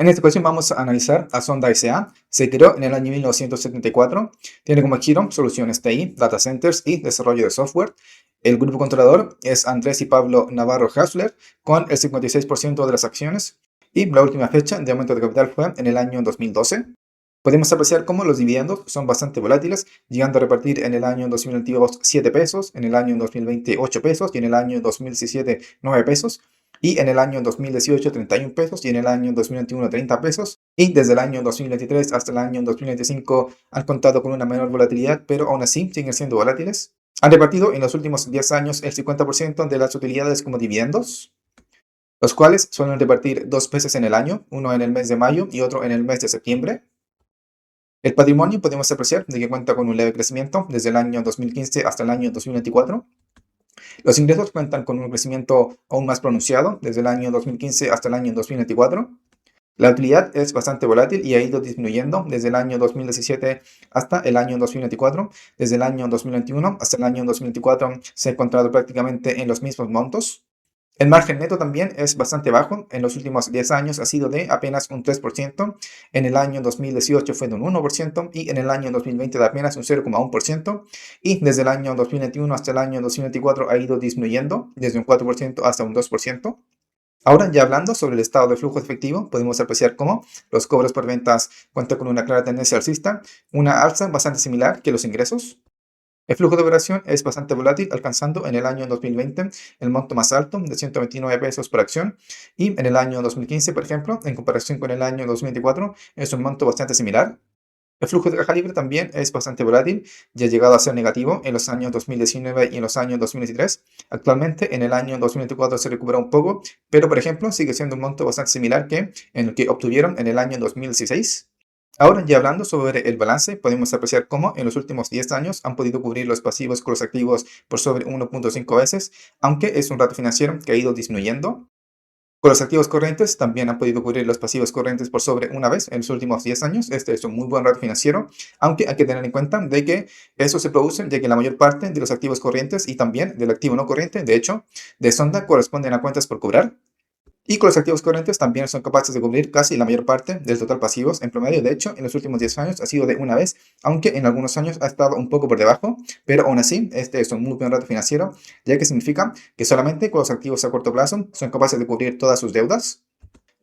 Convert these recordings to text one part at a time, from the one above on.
En esta ocasión vamos a analizar a Sonda S.A. Se creó en el año 1974. Tiene como giro soluciones TI, data centers y desarrollo de software. El grupo controlador es Andrés y Pablo Navarro Hausler con el 56% de las acciones. Y la última fecha de aumento de capital fue en el año 2012. Podemos apreciar cómo los dividendos son bastante volátiles, llegando a repartir en el año 2022 7 pesos, en el año 2020 8 pesos y en el año 2017 9 pesos. Y en el año 2018 31 pesos y en el año 2021 30 pesos. Y desde el año 2023 hasta el año 2025 han contado con una menor volatilidad, pero aún así siguen siendo volátiles. Han repartido en los últimos 10 años el 50% de las utilidades como dividendos, los cuales suelen repartir dos veces en el año, uno en el mes de mayo y otro en el mes de septiembre. El patrimonio podemos apreciar de que cuenta con un leve crecimiento desde el año 2015 hasta el año 2024. Los ingresos cuentan con un crecimiento aún más pronunciado desde el año 2015 hasta el año 2024. La utilidad es bastante volátil y ha ido disminuyendo desde el año 2017 hasta el año 2024. Desde el año 2021 hasta el año 2024 se ha encontrado prácticamente en los mismos montos. El margen neto también es bastante bajo. En los últimos 10 años ha sido de apenas un 3%. En el año 2018 fue de un 1% y en el año 2020 de apenas un 0,1%. Y desde el año 2021 hasta el año 2024 ha ido disminuyendo desde un 4% hasta un 2%. Ahora, ya hablando sobre el estado de flujo efectivo, podemos apreciar cómo los cobros por ventas cuentan con una clara tendencia alcista, una alza bastante similar que los ingresos. El flujo de operación es bastante volátil, alcanzando en el año 2020 el monto más alto de 129 pesos por acción y en el año 2015, por ejemplo, en comparación con el año 2024, es un monto bastante similar. El flujo de caja libre también es bastante volátil, ya ha llegado a ser negativo en los años 2019 y en los años 2023. Actualmente en el año 2024 se recupera un poco, pero por ejemplo sigue siendo un monto bastante similar que en el que obtuvieron en el año 2016. Ahora, ya hablando sobre el balance, podemos apreciar cómo en los últimos 10 años han podido cubrir los pasivos con los activos por sobre 1.5 veces, aunque es un rato financiero que ha ido disminuyendo. Con los activos corrientes también han podido cubrir los pasivos corrientes por sobre una vez en los últimos 10 años. Este es un muy buen rato financiero, aunque hay que tener en cuenta de que eso se produce ya que la mayor parte de los activos corrientes y también del activo no corriente, de hecho, de Sonda corresponden a cuentas por cobrar. Y con los activos corrientes también son capaces de cubrir casi la mayor parte del total pasivos en promedio. De hecho, en los últimos 10 años ha sido de una vez, aunque en algunos años ha estado un poco por debajo, pero aún así, este es un muy buen rato financiero, ya que significa que solamente con los activos a corto plazo son capaces de cubrir todas sus deudas.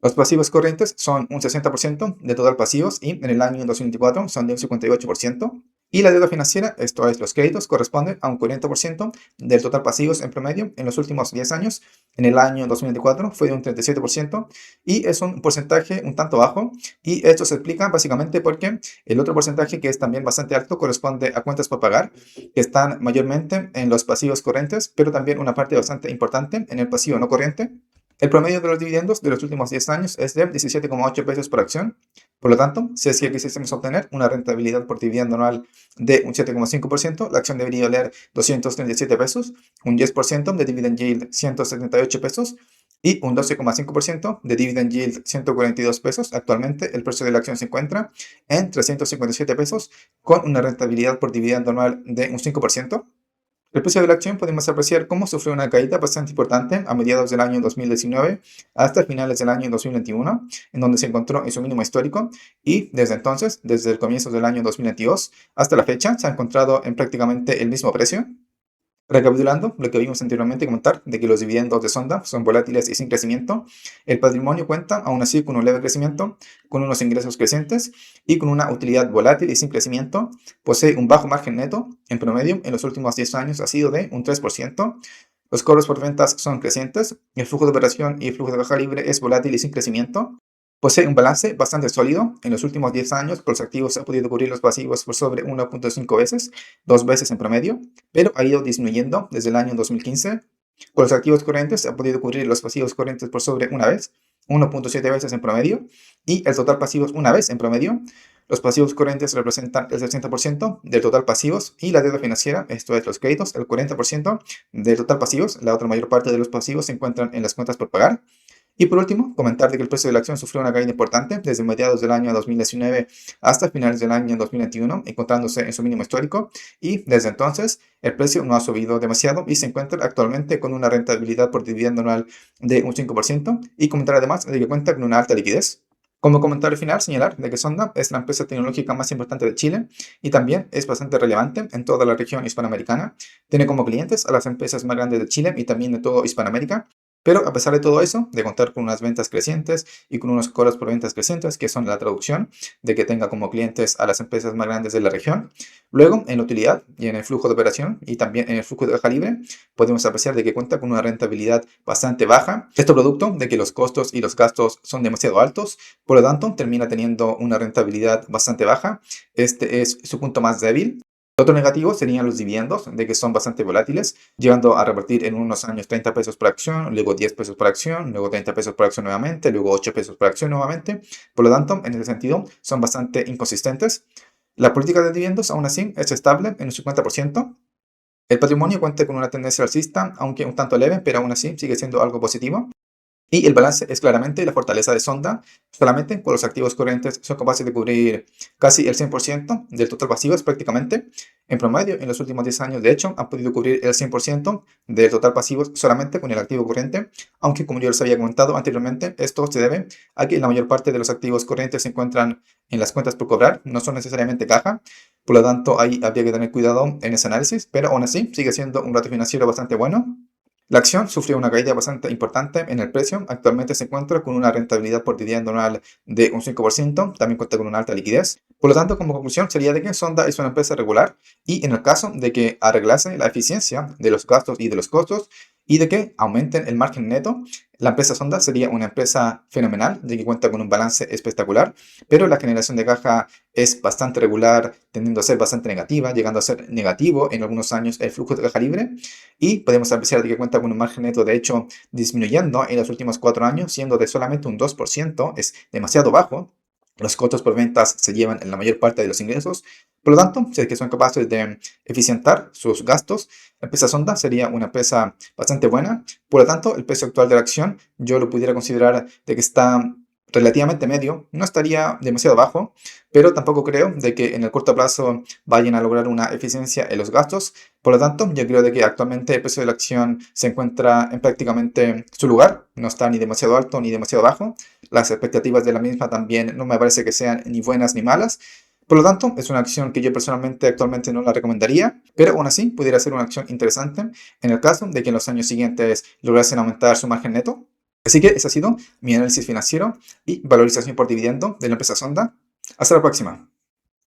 Los pasivos corrientes son un 60% de total pasivos y en el año 2024 son de un 58%. Y la deuda financiera, esto es los créditos, corresponde a un 40% del total pasivos en promedio en los últimos 10 años. En el año 2024 fue de un 37% y es un porcentaje un tanto bajo. Y esto se explica básicamente porque el otro porcentaje, que es también bastante alto, corresponde a cuentas por pagar, que están mayormente en los pasivos corrientes, pero también una parte bastante importante en el pasivo no corriente. El promedio de los dividendos de los últimos 10 años es de 17,8 pesos por acción. Por lo tanto, si es que quisiésemos obtener una rentabilidad por dividendo anual de un 7,5%, la acción debería valer 237 pesos, un 10% de dividend yield 178 pesos y un 12,5% de dividend yield 142 pesos. Actualmente el precio de la acción se encuentra en 357 pesos con una rentabilidad por dividendo anual de un 5%. El precio de la acción podemos apreciar cómo sufrió una caída bastante importante a mediados del año 2019 hasta finales del año 2021, en donde se encontró en su mínimo histórico y desde entonces, desde el comienzo del año 2022 hasta la fecha, se ha encontrado en prácticamente el mismo precio. Recapitulando lo que vimos anteriormente, comentar de que los dividendos de Sonda son volátiles y sin crecimiento. El patrimonio cuenta aún así con un leve crecimiento, con unos ingresos crecientes y con una utilidad volátil y sin crecimiento. Posee un bajo margen neto, en promedio en los últimos 10 años ha sido de un 3%. Los cobros por ventas son crecientes, el flujo de operación y el flujo de caja libre es volátil y sin crecimiento. Posee un balance bastante sólido. En los últimos 10 años, con los activos ha podido cubrir los pasivos por sobre 1.5 veces, dos veces en promedio, pero ha ido disminuyendo desde el año 2015. Con los activos corrientes ha podido cubrir los pasivos corrientes por sobre una vez, 1.7 veces en promedio, y el total pasivos una vez en promedio. Los pasivos corrientes representan el 60% del total pasivos y la deuda financiera, esto es los créditos, el 40% del total pasivos. La otra mayor parte de los pasivos se encuentran en las cuentas por pagar. Y por último, comentar de que el precio de la acción sufrió una caída importante desde mediados del año 2019 hasta finales del año 2021, encontrándose en su mínimo histórico, y desde entonces el precio no ha subido demasiado y se encuentra actualmente con una rentabilidad por dividendo anual de un 5%, y comentar además de que cuenta con una alta liquidez. Como comentario final, señalar de que Sonda es la empresa tecnológica más importante de Chile y también es bastante relevante en toda la región hispanoamericana. Tiene como clientes a las empresas más grandes de Chile y también de toda Hispanoamérica. Pero a pesar de todo eso, de contar con unas ventas crecientes y con unos cobros por ventas crecientes, que son la traducción de que tenga como clientes a las empresas más grandes de la región, luego en la utilidad y en el flujo de operación y también en el flujo de caja libre, podemos apreciar de que cuenta con una rentabilidad bastante baja. Esto producto de que los costos y los gastos son demasiado altos, por lo tanto termina teniendo una rentabilidad bastante baja. Este es su punto más débil. Otro negativo serían los dividendos, de que son bastante volátiles, llegando a repartir en unos años 30 pesos por acción, luego 10 pesos por acción, luego 30 pesos por acción nuevamente, luego 8 pesos por acción nuevamente. Por lo tanto, en ese sentido, son bastante inconsistentes. La política de dividendos, aún así, es estable en un 50%. El patrimonio cuenta con una tendencia alcista, aunque un tanto leve, pero aún así sigue siendo algo positivo. Y el balance es claramente la fortaleza de Sonda. Solamente con los activos corrientes son capaces de cubrir casi el 100% del total pasivos prácticamente. En promedio, en los últimos 10 años, de hecho, han podido cubrir el 100% del total pasivos solamente con el activo corriente. Aunque, como yo les había comentado anteriormente, esto se debe a que la mayor parte de los activos corrientes se encuentran en las cuentas por cobrar, no son necesariamente caja. Por lo tanto, ahí habría que tener cuidado en ese análisis, pero aún así sigue siendo un ratio financiero bastante bueno. La acción sufrió una caída bastante importante en el precio. Actualmente se encuentra con una rentabilidad por dividendo anual de un 5%. También cuenta con una alta liquidez. Por lo tanto, como conclusión sería de que Sonda es una empresa regular y en el caso de que arreglase la eficiencia de los gastos y de los costos y de que aumenten el margen neto, la empresa Sonda sería una empresa fenomenal, de que cuenta con un balance espectacular, pero la generación de caja es bastante regular, tendiendo a ser bastante negativa, llegando a ser negativo en algunos años el flujo de caja libre, y podemos apreciar de que cuenta con un margen neto, de hecho, disminuyendo en los últimos 4 años, siendo de solamente un 2%, es demasiado bajo. Los costos por ventas se llevan en la mayor parte de los ingresos. Por lo tanto, si es que son capaces de eficientar sus gastos, la empresa Sonda sería una empresa bastante buena. Por lo tanto, el precio actual de la acción yo lo pudiera considerar de que está relativamente medio, no estaría demasiado bajo, pero tampoco creo de que en el corto plazo vayan a lograr una eficiencia en los gastos. Por lo tanto, yo creo de que actualmente el precio de la acción se encuentra en prácticamente su lugar, no está ni demasiado alto ni demasiado bajo. Las expectativas de la misma también no me parece que sean ni buenas ni malas. Por lo tanto, es una acción que yo personalmente actualmente no la recomendaría, pero aún así pudiera ser una acción interesante en el caso de que en los años siguientes lograsen aumentar su margen neto. Así que ese ha sido mi análisis financiero y valorización por dividendo de la empresa Sonda. Hasta la próxima.